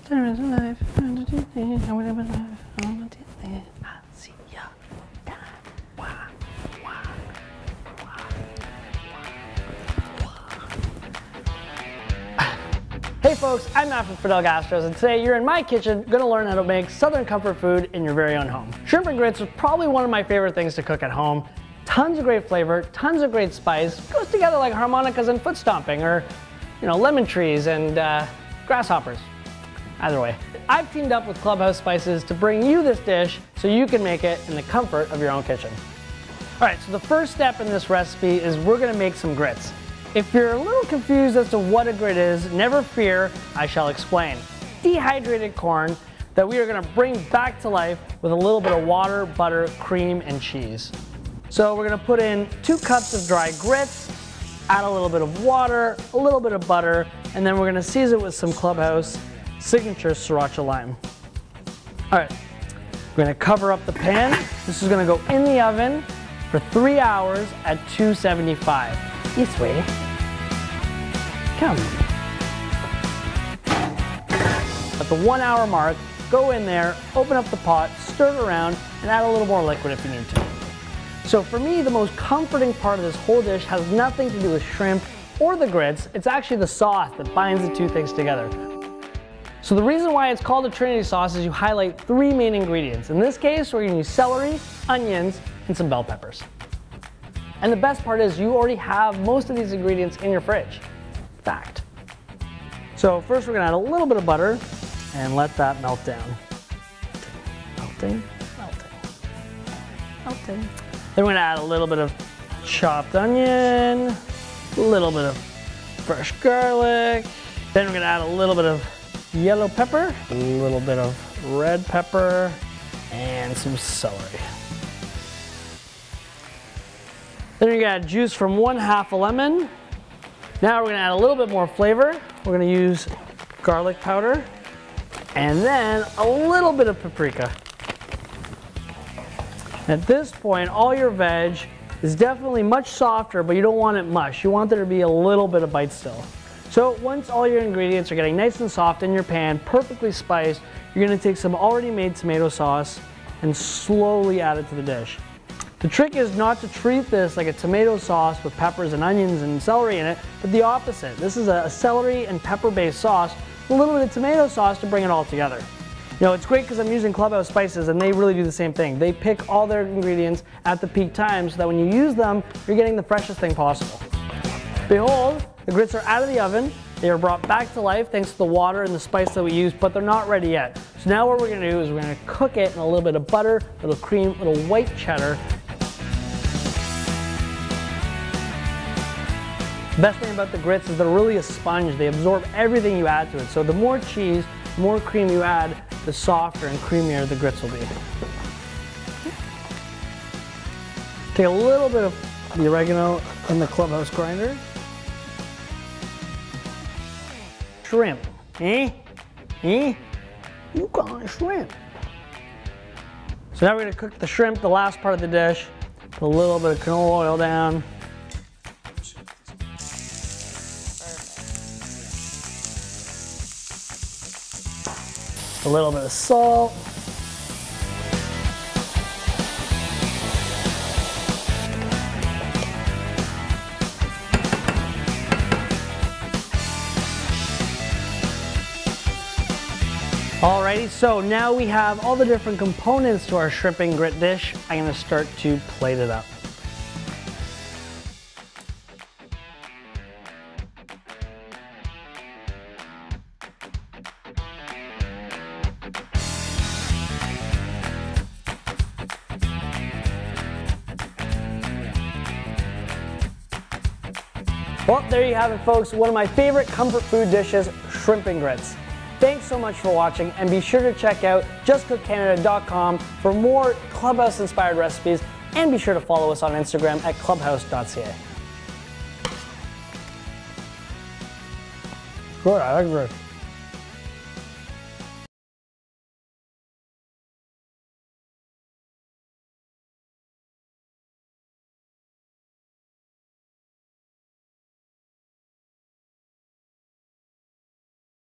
There is a life. I'll see ya. Hey folks, I'm Matt from Fidel Gastro, and today you're in my kitchen going to learn how to make Southern comfort food in your very own home. Shrimp and grits is probably one of my favorite things to cook at home. Tons of great flavor, tons of great spice, goes together like harmonicas and foot stomping, or lemon trees and grasshoppers. Either way, I've teamed up with Clubhouse Spices to bring you this dish so you can make it in the comfort of your own kitchen. All right, so the first step in this recipe is we're going to make some grits. If you're a little confused as to what a grit is, never fear, I shall explain. Dehydrated corn that we are going to bring back to life with a little bit of water, butter, cream, and cheese. So we're going to put in 2 cups of dry grits, add a little bit of water, a little bit of butter, and then we're going to season it with some Clubhouse signature sriracha lime. All right, we're going to cover up the pan. This is going to go in the oven for 3 hours at 275. This way. Come. At the 1 hour mark, go in there, open up the pot, stir it around, and add a little more liquid if you need to. So for me, the most comforting part of this whole dish has nothing to do with shrimp or the grits. It's actually the sauce that binds the two things together. So the reason why it's called a Trinity sauce is you highlight 3 main ingredients. In this case, we're going to use celery, onions, and some bell peppers. And the best part is you already have most of these ingredients in your fridge. Fact. So first we're going to add a little bit of butter and let that melt down. Melting, melting, melting. Then we're going to add a little bit of chopped onion, a little bit of fresh garlic. Then we're going to add a little bit of yellow pepper, a little bit of red pepper, and some celery. Then you're going to add juice from 1/2 a lemon. Now we're going to add a little bit more flavor. We're going to use garlic powder and then a little bit of paprika. At this point, all your veg is definitely much softer, but you don't want it mush. You want there to be a little bit of bite still. So once all your ingredients are getting nice and soft in your pan, perfectly spiced, you're going to take some already made tomato sauce and slowly add it to the dish. The trick is not to treat this like a tomato sauce with peppers and onions and celery in it, but the opposite. This is a celery and pepper-based sauce with a little bit of tomato sauce to bring it all together. It's great because I'm using Clubhouse Spices and they really do the same thing. They pick all their ingredients at the peak time so that when you use them, you're getting the freshest thing possible. Behold, the grits are out of the oven. They are brought back to life thanks to the water and the spice that we used, but they're not ready yet. So now what we're going to do is we're going to cook it in a little bit of butter, a little cream, a little white cheddar. The best thing about the grits is they're really a sponge. They absorb everything you add to it. So the more cheese, the more cream you add, the softer and creamier the grits will be. Take a little bit of the oregano in the Clubhouse grinder. Shrimp. You call it shrimp. So now we're going to cook the shrimp, the last part of the dish. Put a little bit of canola oil down. A little bit of salt. Alrighty, so now we have all the different components to our shrimp and grit dish. I'm going to start to plate it up. Well, there you have it, folks. One of my favorite comfort food dishes, shrimp and grits. Thanks so much for watching, and be sure to check out justcookcanada.com for more Clubhouse-inspired recipes, and be sure to follow us on Instagram at clubhouse.ca. Good, I like this.